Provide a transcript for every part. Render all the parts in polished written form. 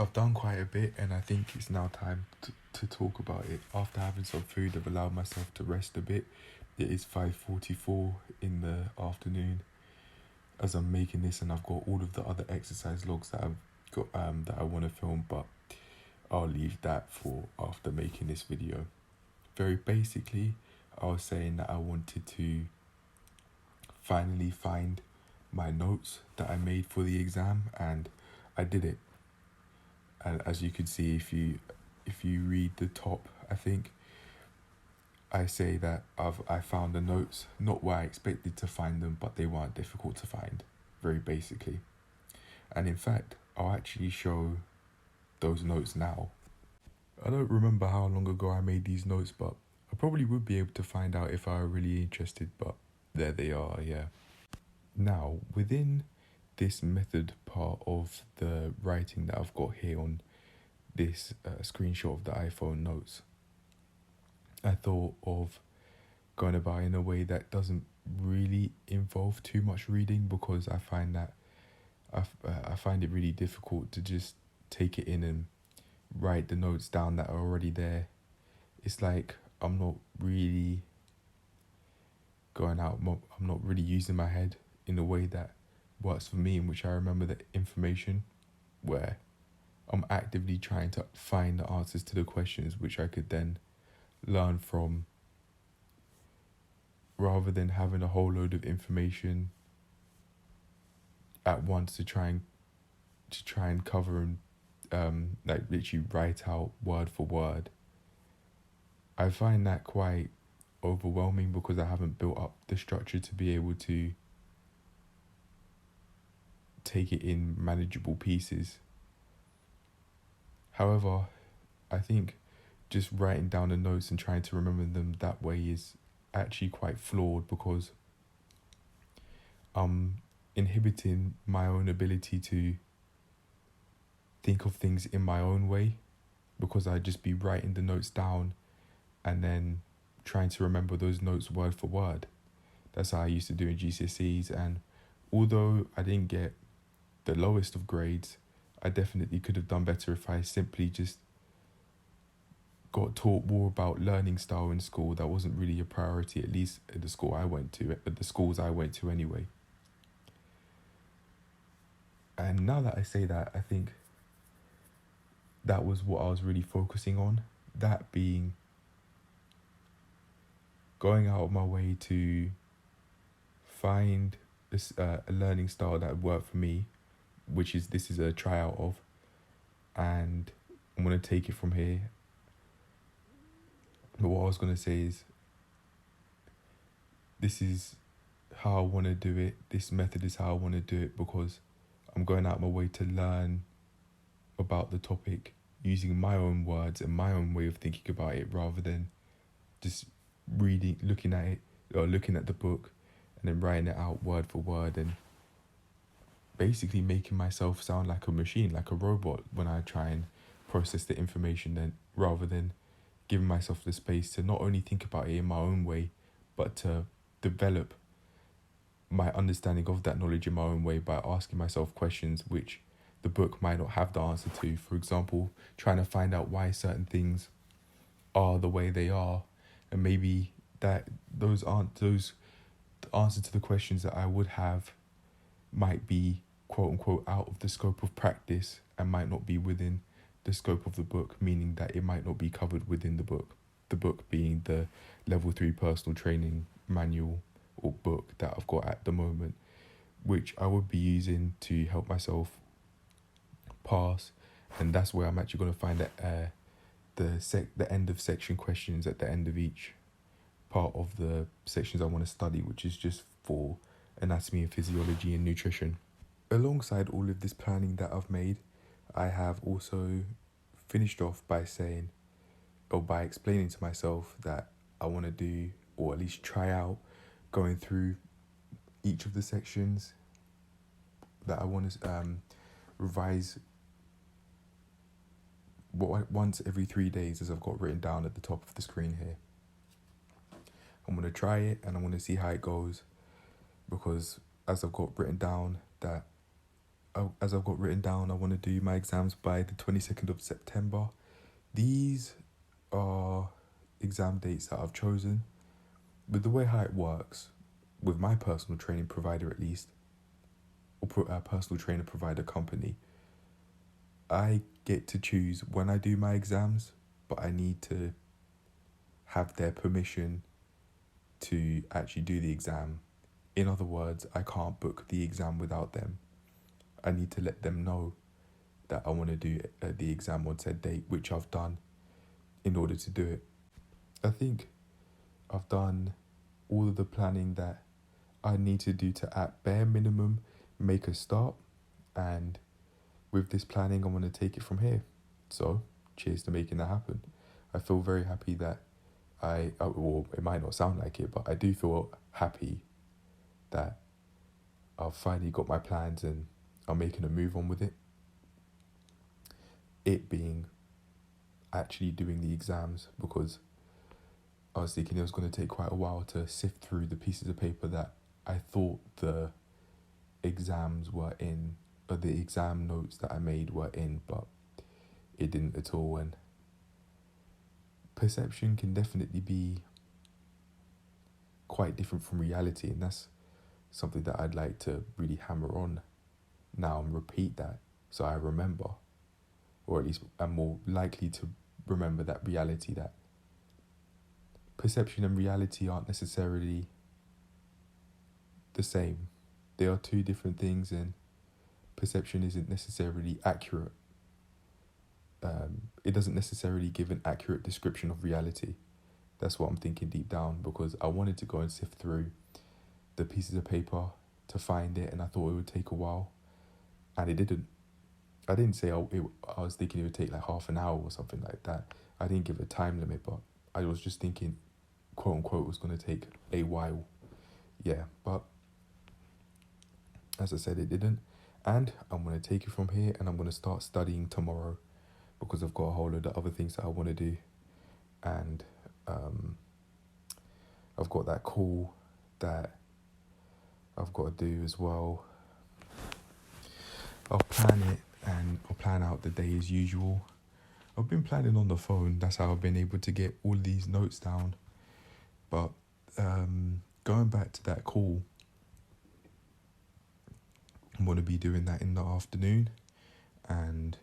I've done quite a bit, and I think it's now time to talk about it. After having some food, I've allowed myself to rest a bit. It is 5:44 in the afternoon as I'm making this, and I've got all of the other exercise logs that I've got that I want to film, but I'll leave that for after making this video. Very basically, I was saying that I wanted to finally find my notes that I made for the exam, and I did it. And as you can see, if you read the top, I think I say that I found the notes, not where I expected to find them, but they weren't difficult to find, very basically. And in fact, I'll actually show those notes now. I don't remember how long ago I made these notes, but I probably would be able to find out if I were really interested, but there they are, yeah. Now, within this method part of the writing that I've got here on this screenshot of the iPhone notes, I thought of going about in a way that doesn't really involve too much reading, because I find that I find it really difficult to just take it in and write the notes down that are already there. It's like I'm not really I'm not really using my head in a way that works for me, in which I remember the information, where I'm actively trying to find the answers to the questions which I could then learn from, rather than having a whole load of information at once to try and cover and like literally write out word for word. I find that quite overwhelming because I haven't built up the structure to be able to take it in manageable pieces. However, I think just writing down the notes and trying to remember them that way is actually quite flawed, because I'm inhibiting my own ability to think of things in my own way, because I'd just be writing the notes down and then trying to remember those notes word for word. That's how I used to do in GCSEs, and although I didn't get the lowest of grades, I definitely could have done better if I simply just got taught more about learning style in school. That wasn't really a priority, at least at the schools I went to anyway. And now that I say that, I think that was what I was really focusing on, that being going out of my way to find a learning style that would work for me, this is a tryout of, and I'm going to take it from here. But what I was going to say is, this is how I want to do it. This method is how I want to do it, because I'm going out of my way to learn about the topic using my own words and my own way of thinking about it, rather than just looking at it, or looking at the book and then writing it out word for word, and basically making myself sound like a machine, like a robot, when I try and process the information, then rather than giving myself the space to not only think about it in my own way, but to develop my understanding of that knowledge in my own way by asking myself questions which the book might not have the answer to. For example, trying to find out why certain things are the way they are, and maybe that those aren't those the answer to the questions that I would have might be quote unquote out of the scope of practice and might not be within the scope of the book, meaning that it might not be covered within the book being the level 3 personal training manual or book that I've got at the moment, which I would be using to help myself pass. And that's where I'm actually going to find that the end of section questions at the end of each part of the sections I want to study, which is just for anatomy and physiology and nutrition. Alongside all of this planning that I've made, I have also finished off by explaining to myself that I want to do, or at least try out, going through each of the sections that I want to revise once every 3 days, as I've got written down at the top of the screen here. I'm going to try it and I'm going to see how it goes, because as I've got written down that as I've got written down, I want to do my exams by the 22nd of September. These are exam dates that I've chosen. With the way how it works, with my personal training provider at least, or personal trainer provider company, I get to choose when I do my exams, but I need to have their permission to actually do the exam. In other words, I can't book the exam without them. I need to let them know that I want to do the exam on said date, which I've done in order to do it. I think I've done all of the planning that I need to do to, at bare minimum, make a start. And with this planning, I'm going to take it from here. So, cheers to making that happen. I feel very happy that well, it might not sound like it, but I do feel happy that I've finally got my plans and I'm making a move on with it. It being actually doing the exams, because I was thinking it was going to take quite a while to sift through the pieces of paper that I thought the exams were in, or the exam notes that I made were in, but it didn't at all. And perception can definitely be quite different from reality, and that's something that I'd like to really hammer on now and repeat that so I remember, or at least I'm more likely to remember that reality, that perception and reality aren't necessarily the same. They are two different things, and perception isn't necessarily accurate. It doesn't necessarily give an accurate description of reality. That's what I'm thinking deep down, because I wanted to go and sift through the pieces of paper to find it, and I thought it would take a while, and it didn't. I didn't say I was thinking it would take like half an hour or something like that. I didn't give a time limit, but I was just thinking, quote unquote, it was going to take a while. Yeah, but as I said, it didn't. And I'm going to take it from here, and I'm going to start studying tomorrow, because I've got a whole load of other things that I want to do. And I've got that call that I've got to do as well. I'll plan it, and I'll plan out the day as usual. I've been planning on the phone. That's how I've been able to get all these notes down. But going back to that call, I'm going to be doing that in the afternoon and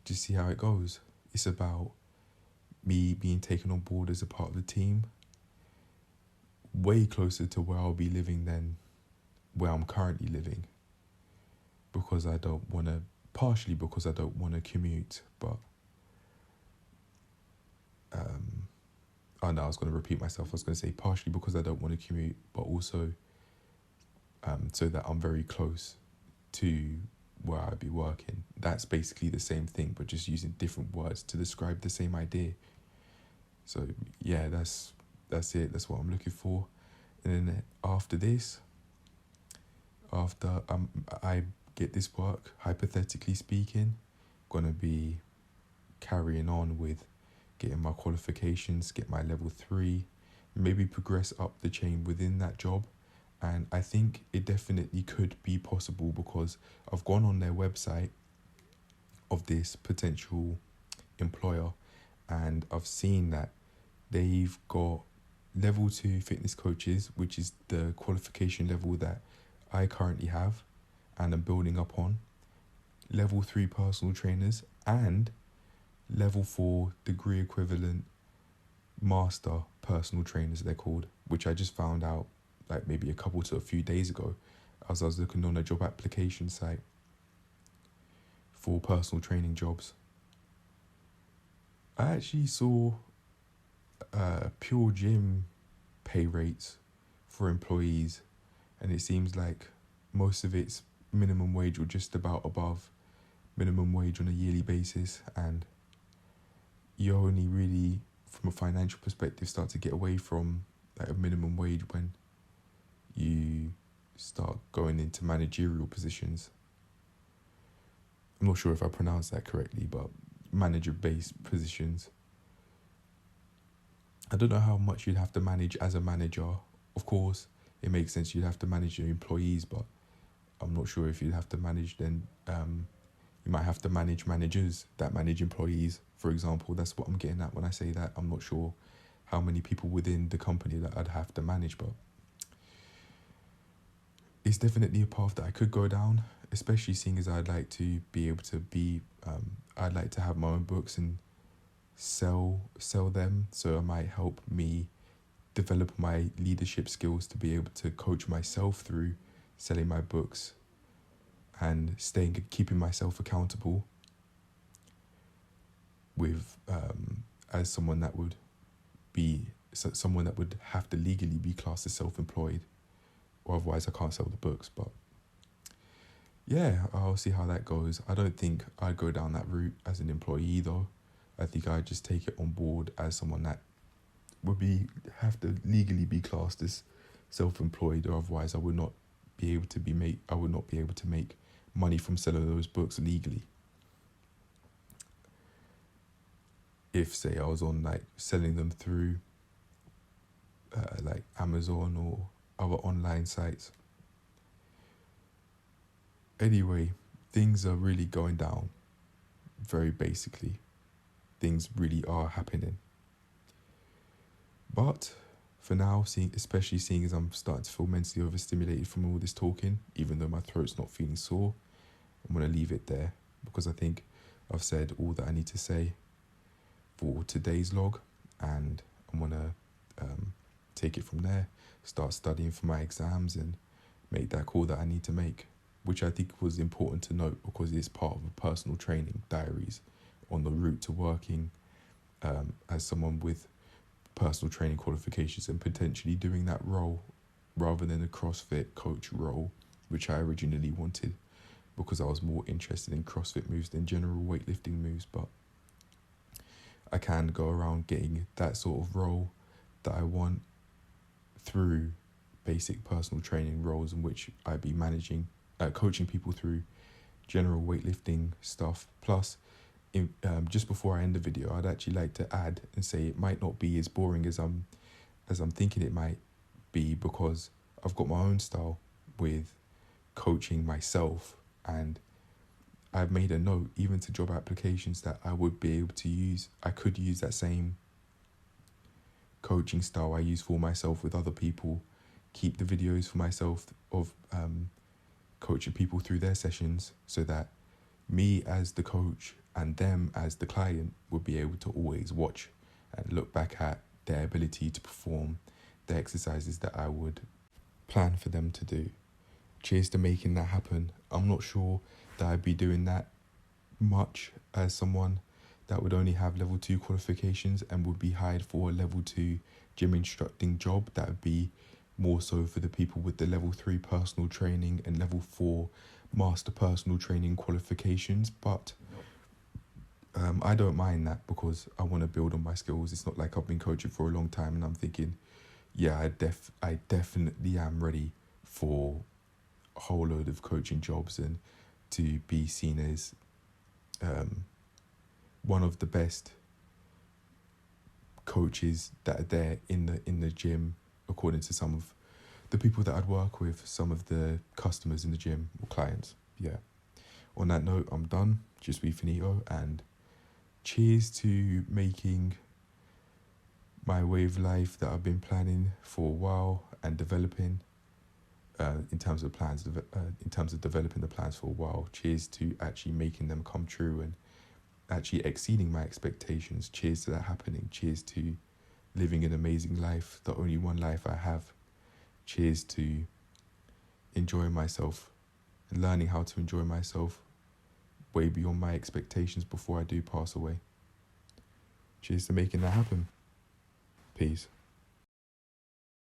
just see how it goes. It's about me being taken on board as a part of the team, way closer to where I'll be living than where I'm currently living, because I don't want to, partially because I don't want to commute, but I was going to repeat myself. I was going to say partially because I don't want to commute, but also so that I'm very close to where I'd be working. That's basically the same thing, but just using different words to describe the same idea. So yeah, that's it. That's what I'm looking for. And then after this, after I get this work, hypothetically speaking, I'm gonna be carrying on with getting my qualifications, get my level 3, maybe progress up the chain within that job. And I think it definitely could be possible, because I've gone on their website of this potential employer, and I've seen that they've got level 2 fitness coaches, which is the qualification level that I currently have and I'm building up on, level 3 personal trainers, and level 4 degree equivalent master personal trainers, they're called, which I just found out like maybe a few days ago as I was looking on a job application site for personal training jobs. I actually saw pure gym pay rates for employees, and it seems like most of it's minimum wage or just about above minimum wage on a yearly basis, and you only really, from a financial perspective, start to get away from like a minimum wage when you start going into managerial positions. I'm not sure if I pronounced that correctly, but manager-based positions. I don't know how much you'd have to manage as a manager. Of course, it makes sense you'd have to manage your employees, but I'm not sure if you'd have to manage then. You might have to manage managers that manage employees, for example. That's what I'm getting at when I say that. I'm not sure how many people within the company that I'd have to manage, but it's definitely a path that I could go down, especially seeing as I'd like to be able to be, I'd like to have my own books and sell them. So it might help me develop my leadership skills to be able to coach myself through selling my books and keeping myself accountable with as someone that would have to legally be classed as self-employed, or otherwise I can't sell the books. But yeah, I'll see how that goes. I don't think I'd go down that route as an employee though. I think I'd just take it on board as someone that would have to legally be classed as self-employed, or otherwise I would not be able to make money from selling those books legally. If say I was on like selling them through like Amazon or other online sites. Anyway, things are really going down. Very basically, things really are happening. But for now, especially seeing as I'm starting to feel mentally overstimulated from all this talking, even though my throat's not feeling sore, I'm going to leave it there because I think I've said all that I need to say for today's log, and I'm going to take it from there, start studying for my exams and make that call that I need to make, which I think was important to note because it's part of a personal training diaries on the route to working as someone with personal training qualifications and potentially doing that role rather than a CrossFit coach role, which I originally wanted because I was more interested in CrossFit moves than general weightlifting moves. But I can go around getting that sort of role that I want through basic personal training roles in which I'd be coaching people through general weightlifting stuff. Plus, just before I end the video, I'd actually like to add and say it might not be as boring as I'm thinking it might be, because I've got my own style with coaching myself, and I've made a note even to job applications that I would be able to use. I could use that same coaching style I use for myself with other people, keep the videos for myself of coaching people through their sessions, so that me as the coach and them as the client would be able to always watch and look back at their ability to perform the exercises that I would plan for them to do. Cheers to making that happen. I'm not sure that I'd be doing that much as someone that would only have level 2 qualifications and would be hired for a level 2 gym instructing job. That would be more so for the people with the level 3 personal training and level 4 master personal training qualifications. But I don't mind that because I want to build on my skills. It's not like I've been coaching for a long time and I'm thinking, yeah, I definitely am ready for a whole load of coaching jobs and to be seen as one of the best coaches that are there in the gym, according to some of the people that I'd work with, some of the customers in the gym or clients. Yeah. On that note, I'm done. Just be finito, and cheers to making my way of life that I've been planning for a while and developing in terms of plans, in terms of developing the plans for a while. Cheers to actually making them come true and actually exceeding my expectations. Cheers to that happening. Cheers to living an amazing life, the only one life I have. Cheers to enjoying myself and learning how to enjoy myself way beyond my expectations before I do pass away. Cheers to making that happen. Peace.